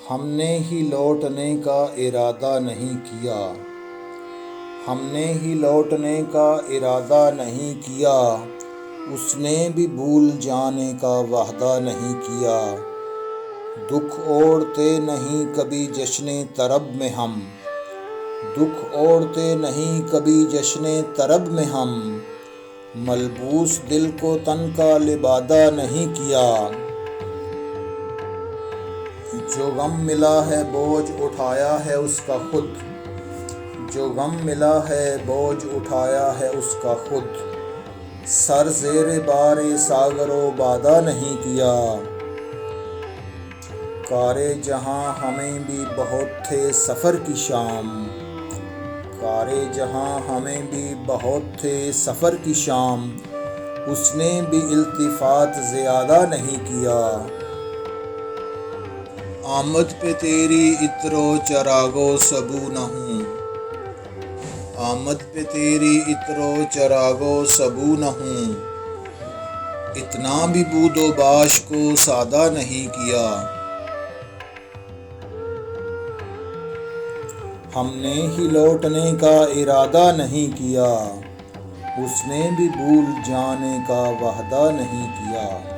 ہم نے ہی لوٹنے کا ارادہ نہیں کیا، ہم نے ہی لوٹنے کا ارادہ نہیں کیا، اس نے بھی بھول جانے کا وعدہ نہیں کیا۔ دکھ اوڑھتے نہیں کبھی جشن طرب میں ہم، دکھ اوڑھتے نہیں کبھی جشن طرب میں ہم، ملبوس دل کو تن کا لبادہ نہیں کیا۔ جو غم ملا ہے بوجھ اٹھایا ہے اس کا خود، جو غم ملا ہے بوجھ اٹھایا ہے اس کا خود، سر زیر بار ساغر و بادہ نہیں کیا۔ کار جہاں ہمیں بھی بہت تھے سفر کی شام، کار جہاں ہمیں بھی بہت تھے سفر کی شام، اس نے بھی التفات زیادہ نہیں کیا۔ آمد پہ تیری عطر و چراغ و سبو نہ ہوں، آمد پہ تیری عطر و چراغ و سبو نہ ہوں، اتنا بھی بود و باش کو سادہ نہیں کیا۔ ہم نے ہی لوٹنے کا ارادہ نہیں کیا، اس نے بھی بھول جانے کا وعدہ نہیں کیا۔